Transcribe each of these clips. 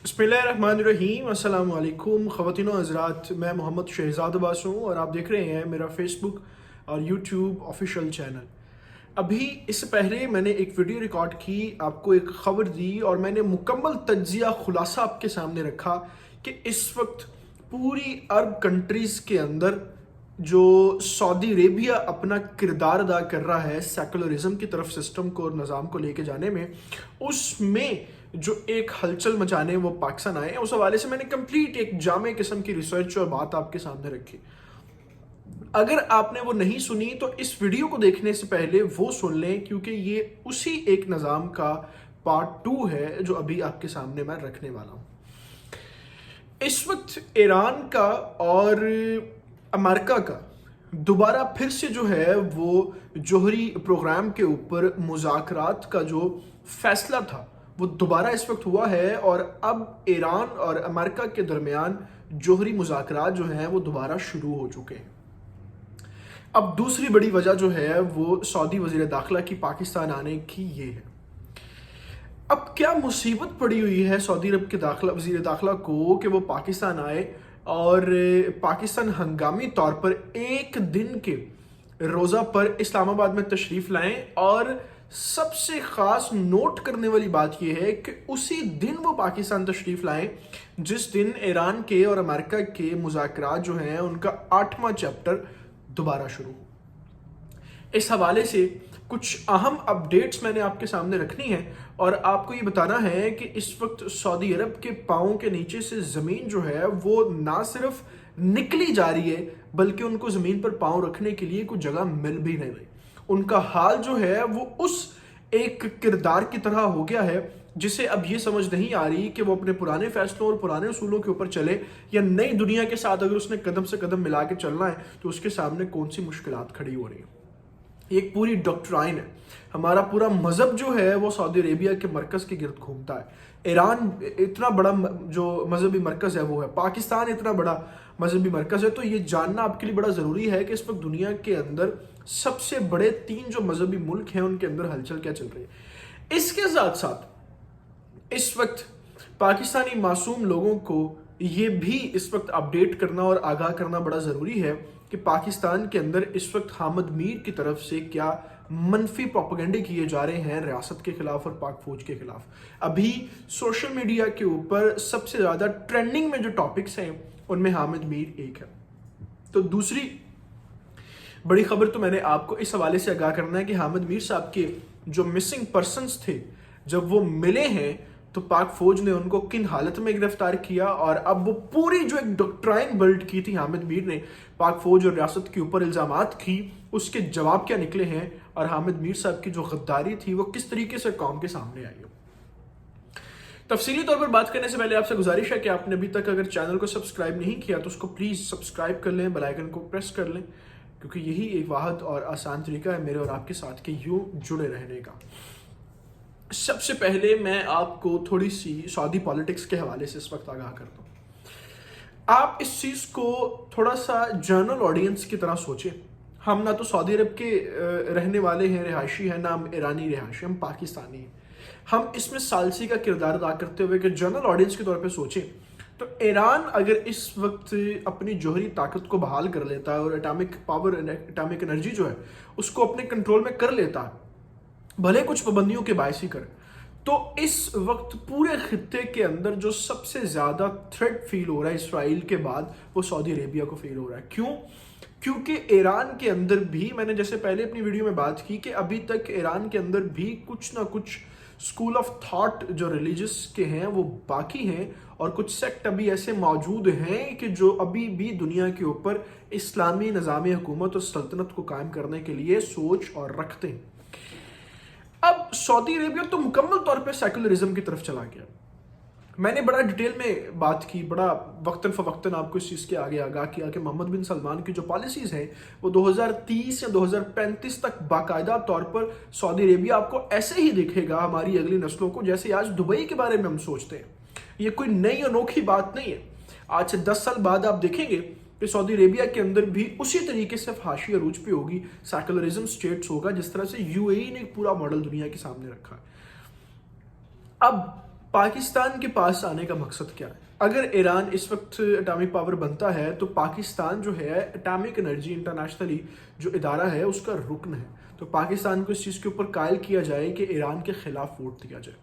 बिस्मिल्लाहिर्रहमानिर्रहीम, अस्सलाम वालेकुम ख़वातीन और हज़रात। मैं मोहम्मद शहजाद अब्बास हूँ और आप देख रहे हैं मेरा फेसबुक और यूट्यूब ऑफिशियल चैनल। अभी इससे पहले मैंने एक वीडियो रिकॉर्ड की, आपको एक ख़बर दी और मैंने मुकम्मल तज्ज़िया खुलासा आपके सामने रखा कि इस वक्त पूरी अरब कंट्रीज़ के अंदर जो सऊदी अरेबिया अपना किरदार अदा कर रहा है सेकुलरिज्म की तरफ सिस्टम को और निज़ाम को लेके जाने में, उसमें जो एक हलचल मचाने वो पाकिस्तान आए हैं, उस हवाले से मैंने कंप्लीट एक जामे किस्म की रिसर्च और बात आपके सामने रखी। अगर आपने वो नहीं सुनी तो इस वीडियो को देखने से पहले वो सुन लें, क्योंकि ये उसी एक निज़ाम का पार्ट 2 है जो अभी आपके सामने मैं रखने वाला हूँ। इस वक्त ईरान का और अमेरिका का दोबारा फिर से जो है वो जोहरी प्रोग्राम के ऊपर मुज़ाकरात का जो फैसला था वो दोबारा इस वक्त हुआ है और अब ईरान और अमेरिका के दरमियान जोहरी मुज़ाकरात जो हैं वो दोबारा शुरू हो चुके हैं। अब दूसरी बड़ी वजह जो है वो सऊदी वज़ीर दाखिला की पाकिस्तान आने की ये है। अब क्या मुसीबत पड़ी हुई है सऊदी अरब के वज़ीर दाखिला को कि वो पाकिस्तान आए और पाकिस्तान हंगामी तौर पर एक दिन के रोज़ा पर इस्लामाबाद में तशरीफ़ लाएं। और सबसे ख़ास नोट करने वाली बात यह है कि उसी दिन वो पाकिस्तान तशरीफ़ लाएं जिस दिन ईरान के और अमेरिका के मुज़ाकरात जो हैं उनका 8वां चैप्टर दोबारा शुरू हो। इस हवाले से कुछ अहम अपडेट्स मैंने आपके सामने रखनी है और आपको ये बताना है कि इस वक्त सऊदी अरब के पाँव के नीचे से ज़मीन जो है वो ना सिर्फ निकली जा रही है बल्कि उनको ज़मीन पर पाँव रखने के लिए कोई जगह मिल भी नहीं रही। उनका हाल जो है वो उस एक किरदार की तरह हो गया है जिसे अब ये समझ नहीं आ रही कि वो अपने पुराने फैसलों और पुराने उसूलों के ऊपर चले या नई दुनिया के साथ अगर उसने कदम से कदम मिला के चलना है तो उसके सामने कौन सी मुश्किलात खड़ी हो रही है। एक पूरी डॉक्ट्राइन है, हमारा पूरा मजहब जो है वो सऊदी अरेबिया के मरकज़ के गिर्द घूमता है। ईरान इतना बड़ा जो मजहबी मरकज़ है वो है, पाकिस्तान इतना बड़ा मजहबी मरकज़ है। तो ये जानना आपके लिए बड़ा ज़रूरी है कि इस वक्त दुनिया के अंदर सबसे बड़े 3 जो मजहबी मुल्क हैं उनके अंदर हलचल क्या चल रही है। इसके साथ साथ इस वक्त पाकिस्तानी मासूम लोगों को ये भी इस वक्त अपडेट करना और आगाह करना बड़ा ज़रूरी है कि पाकिस्तान के अंदर इस वक्त हामिद मीर की तरफ से क्या मनफी प्रोपेगेंडे किए जा रहे हैं रियासत के खिलाफ और पाक फौज के खिलाफ। अभी सोशल मीडिया के ऊपर सबसे ज़्यादा ट्रेंडिंग में जो टॉपिक्स हैं उनमें हामिद मीर एक है। तो दूसरी बड़ी खबर तो मैंने आपको इस हवाले से आगाह करना है कि हामिद मीर साहब के जो मिसिंग पर्सनस थे जब वो मिले हैं तो पाक फौज ने उनको किन हालत में गिरफ्तार किया और अब वो पूरी जो एक डॉक्ट्राइन बिल्ड की थी हामिद मीर ने पाक फौज और रियासत के ऊपर इल्जामात की, उसके जवाब क्या निकले हैं और हामिद मीर साहब की जो गद्दारी थी वो किस तरीके से कौम के सामने आई हो। तफसीली तौर पर बात करने से पहले आपसे गुजारिश है कि आपने अभी तक अगर चैनल को सब्सक्राइब नहीं किया तो उसको प्लीज़ सब्सक्राइब कर लें, बेल आइकन को प्रेस कर लें, क्योंकि यही एक वाहिद और आसान तरीका है मेरे और आपके साथ के यूं जुड़े रहने का। सबसे पहले मैं आपको थोड़ी सी सऊदी पॉलिटिक्स के हवाले से इस वक्त आगाह करता हूँ। आप इस चीज़ को थोड़ा सा जनरल ऑडियंस की तरह सोचें। हम ना तो सऊदी अरब के रहने वाले हैं, रिहायशी हैं, ना हम ईरानी रिहायशी, हम पाकिस्तानी हैं। हम इसमें सालसी का किरदार अदा करते हुए कि जनरल ऑडियंस के तौर पे सोचें तो ईरान अगर इस वक्त अपनी जोहरी ताकत को बहाल कर लेता है और एटॉमिक पावर, एटॉमिक एनर्जी जो है उसको अपने कंट्रोल में कर लेता है, भले कुछ पाबंदियों के बायस ही करे, तो इस वक्त पूरे खित्ते के अंदर जो सबसे ज़्यादा थ्रेट फील हो रहा है इसराइल के बाद वो सऊदी अरेबिया को फील हो रहा है। क्यों? क्योंकि ईरान के अंदर भी, मैंने जैसे पहले अपनी वीडियो में बात की कि अभी तक ईरान के अंदर भी कुछ ना कुछ स्कूल ऑफ थॉट जो रिलीजियस के हैं वो बाकी हैं और कुछ सेक्ट अभी ऐसे मौजूद हैं कि जो अभी भी दुनिया के ऊपर इस्लामी निज़ाम हुकूमत और सल्तनत को कायम करने के लिए सोच और रखते हैं। अब सऊदी अरेबिया तो मुकम्मल तौर पे सेकुलरिज्म की तरफ चला गया। मैंने बड़ा डिटेल में बात की, बड़ा वक्तन फ़वक्तन आपको इस चीज़ के आगे आगाह किया कि मोहम्मद बिन सलमान की जो पॉलिसीज़ हैं वो 2030 या 2035 तक बाकायदा तौर पर सऊदी अरेबिया आपको ऐसे ही दिखेगा हमारी अगली नस्लों को जैसे आज दुबई के बारे में हम सोचते हैं। ये कोई नई अनोखी बात नहीं है। आज से 10 साल बाद आप देखेंगे कि सऊदी अरेबिया के अंदर भी उसी तरीके से फाशी अरूज पे होगी, सेकुलरिज्म स्टेट्स होगा जिस तरह से यूएई ने एक पूरा मॉडल दुनिया के सामने रखा है। अब پاکستان کے پاس آنے کا مقصد کیا ہے؟ اگر ایران اس وقت اٹامک پاور بنتا ہے تو پاکستان جو ہے اٹامک انرجی انٹرنیشنلی جو ادارہ ہے اس کا رکن ہے، تو پاکستان کو اس چیز کے اوپر قائل کیا جائے کہ ایران کے خلاف ووٹ دیا جائے،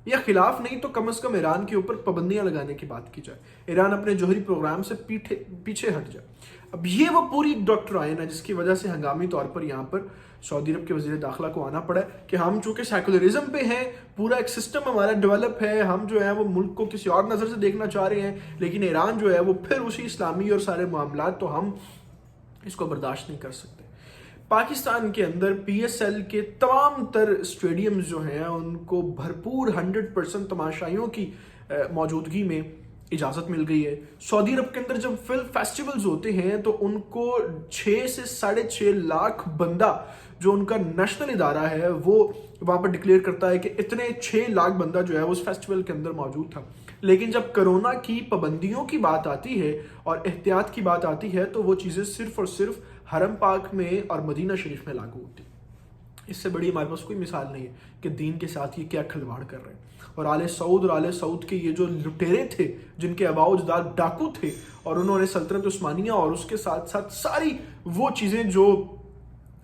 یا خلاف نہیں تو کم از کم ایران کے اوپر پابندیاں لگانے کی بات کی جائے، ایران اپنے جوہری پروگرام سے پیچھے ہٹ جائے۔ اب یہ وہ پوری ڈاکٹرائن ہے جس کی وجہ سے ہنگامی طور پر یہاں پر سعودی عرب کے وزیر داخلہ کو آنا پڑا ہے کہ ہم چونکہ سیکولرزم پہ ہیں، پورا ایک سسٹم ہمارا ڈیولپ ہے، ہم جو ہے وہ ملک کو کسی اور نظر سے دیکھنا چاہ رہے ہیں، لیکن ایران جو ہے وہ پھر اسی اسلامی اور سارے معاملات، تو ہم اس کو برداشت نہیں کر سکتے۔ پاکستان کے اندر پی ایس ایل کے تمام تر اسٹیڈیمز جو ہیں ان کو بھرپور 100% تماشائیوں کی موجودگی میں اجازت مل گئی ہے۔ سعودی عرب کے اندر جب فلم فیسٹیولز ہوتے ہیں تو ان کو 6 سے 6.5 لاکھ بندہ جو ان کا نیشنل ادارہ ہے وہ وہاں پر ڈکلیئر کرتا ہے کہ اتنے 6 لاکھ بندہ جو ہے اس فیسٹیول کے اندر موجود تھا۔ لیکن جب کرونا کی پابندیوں کی بات آتی ہے اور احتیاط کی بات آتی ہے تو وہ چیزیں صرف اور صرف حرم پاک میں اور مدینہ شریف میں لاگو ہوتی۔ اس سے بڑی ہمارے پاس کوئی مثال نہیں ہے کہ دین کے ساتھ یہ کیا کھلواڑ کر رہے ہیں۔ اور آل سعود کے یہ جو لٹیرے تھے جن کے آباء و اجداد ڈاکو تھے، اور انہوں نے سلطنت عثمانیہ اور اس کے ساتھ ساتھ ساری وہ چیزیں جو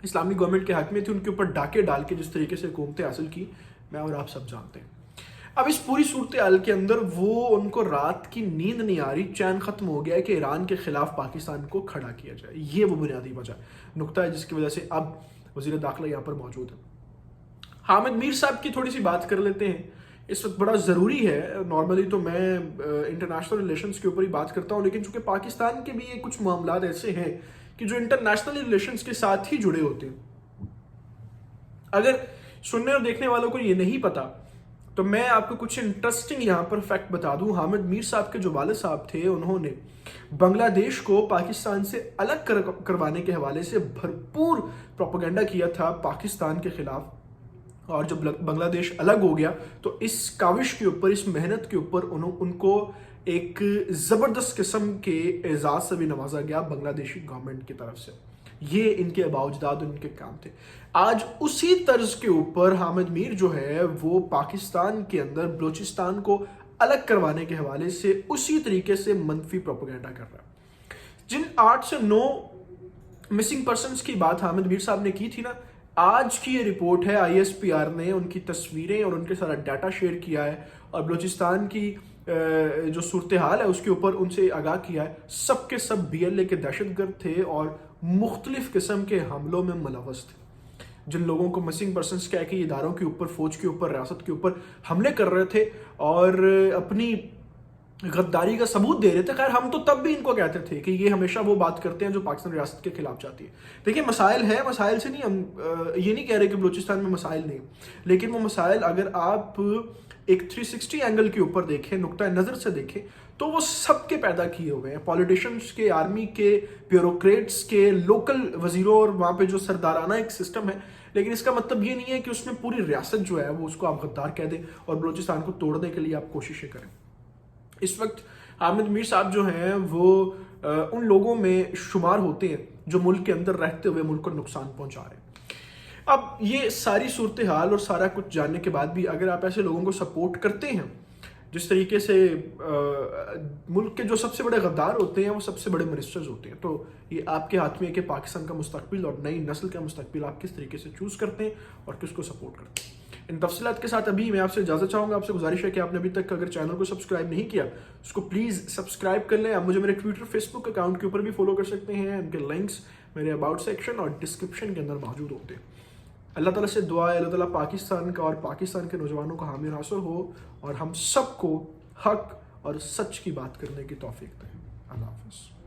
اسلامی گورنمنٹ کے حق میں تھی ان کے اوپر ڈاکے ڈال کے جس طریقے سے حکومتیں حاصل کی، میں اور آپ سب جانتے ہیں۔ اب اس پوری صورتحال کے اندر وہ ان کو رات کی نیند نہیں آ رہی، چین ختم ہو گیا ہے کہ ایران کے خلاف پاکستان کو کھڑا کیا جائے۔ یہ وہ بنیادی وجہ نقطہ ہے جس کی وجہ سے اب وزیر داخلہ یہاں پر موجود ہے۔ حامد میر صاحب کی تھوڑی سی بات کر لیتے ہیں، اس وقت بڑا ضروری ہے۔ نارملی تو میں انٹرنیشنل ریلیشنز کے اوپر ہی بات کرتا ہوں، لیکن چونکہ پاکستان کے بھی یہ کچھ معاملات ایسے ہیں کہ جو انٹرنیشنل ریلیشنز کے ساتھ ہی جڑے ہوتے ہیں۔ اگر سننے اور دیکھنے والوں کو یہ نہیں پتا تو میں آپ کو کچھ انٹرسٹنگ یہاں پر فیکٹ بتا دوں۔ حامد میر صاحب کے جو والد صاحب تھے انہوں نے بنگلہ دیش کو پاکستان سے الگ کروانے کے حوالے سے بھرپور پروپیگنڈا کیا تھا پاکستان کے خلاف، اور جب بنگلہ دیش الگ ہو گیا تو اس کاوش کے اوپر، اس محنت کے اوپر ان کو ایک زبردست قسم کے اعزاز سے بھی نوازا گیا بنگلہ دیشی گورنمنٹ کی طرف سے۔ یہ ان کے آباء و اجداد ان کے کام تھے۔ آج اسی طرز کے اوپر حامد میر جو ہے وہ پاکستان کے اندر بلوچستان کو الگ کروانے کے حوالے سے اسی طریقے سے منفی پروپیگنڈا کر رہا ہے۔ جن 8 سے 9 مسنگ پرسنز کی بات حامد میر صاحب نے کی تھی نا، آج کی یہ رپورٹ ہے ISPR نے ان کی تصویریں اور ان کے سارا ڈیٹا شیئر کیا ہے، اور بلوچستان کی جو صورتحال ہے اس کے اوپر ان سے آگاہ کیا ہے۔ سب کے سب BLA کے دہشت گرد تھے اور مختلف قسم کے حملوں میں ملوث تھے۔ جن لوگوں کو مسنگ پرسنز کہہ کے اداروں کے اوپر، فوج کے اوپر، ریاست کے اوپر حملے کر رہے تھے اور اپنی غداری کا ثبوت دے رہے تھے۔ خیر ہم تو تب بھی ان کو کہتے تھے کہ یہ ہمیشہ وہ بات کرتے ہیں جو پاکستان ریاست کے خلاف چاہتی ہے۔ دیکھیں مسائل ہے، مسائل سے نہیں، ہم یہ نہیں کہہ رہے کہ بلوچستان میں مسائل نہیں، لیکن وہ مسائل اگر آپ ایک 360 اینگل کے اوپر دیکھیں، نقطہ نظر سے دیکھیں، تو وہ سب کے پیدا کیے ہوئے ہیں، پولیٹیشنز کے، آرمی کے، بیوروکریٹس کے، لوکل وزیروں، اور وہاں پہ جو سردارانہ ایک سسٹم ہے۔ لیکن اس کا مطلب یہ نہیں ہے کہ اس میں پوری ریاست جو ہے وہ اس کو آپ غدار کہہ دیں اور بلوچستان کو توڑنے کے لیے آپ کوششیں کریں۔ اس وقت حامد میر صاحب جو ہیں وہ ان لوگوں میں شمار ہوتے ہیں جو ملک کے اندر رہتے ہوئے ملک کو نقصان پہنچا رہے ہیں۔ اب یہ ساری صورتحال اور سارا کچھ جاننے کے بعد بھی اگر آپ ایسے لوگوں کو سپورٹ کرتے ہیں، جس طریقے سے ملک کے جو سب سے بڑے غدار ہوتے ہیں وہ سب سے بڑے منسٹرز ہوتے ہیں، تو یہ آپ کے ہاتھ میں ہے کہ پاکستان کا مستقبل اور نئی نسل کا مستقبل آپ کس طریقے سے چوز کرتے ہیں اور کس کو سپورٹ کرتے ہیں۔ ان تفصیلات کے ساتھ ابھی میں آپ سے اجازت چاہوں گا۔ آپ سے گزارش ہے کہ آپ نے ابھی تک اگر چینل کو سبسکرائب نہیں کیا اس کو پلیز سبسکرائب کر لیں۔ آپ مجھے میرے ٹویٹر، فیس بک اکاؤنٹ کے اوپر بھی فالو کر سکتے ہیں، ان کے لنکس میرے اباؤٹ سیکشن اور ڈسکرپشن کے اندر موجود ہوتے ہیں۔ اللہ تعالیٰ سے دعا ہے اللہ تعالیٰ پاکستان کا اور پاکستان کے نوجوانوں کا حامی ناصر ہو اور ہم سب کو حق اور سچ کی بات کرنے کی توفیق دے۔ اللہ حافظ۔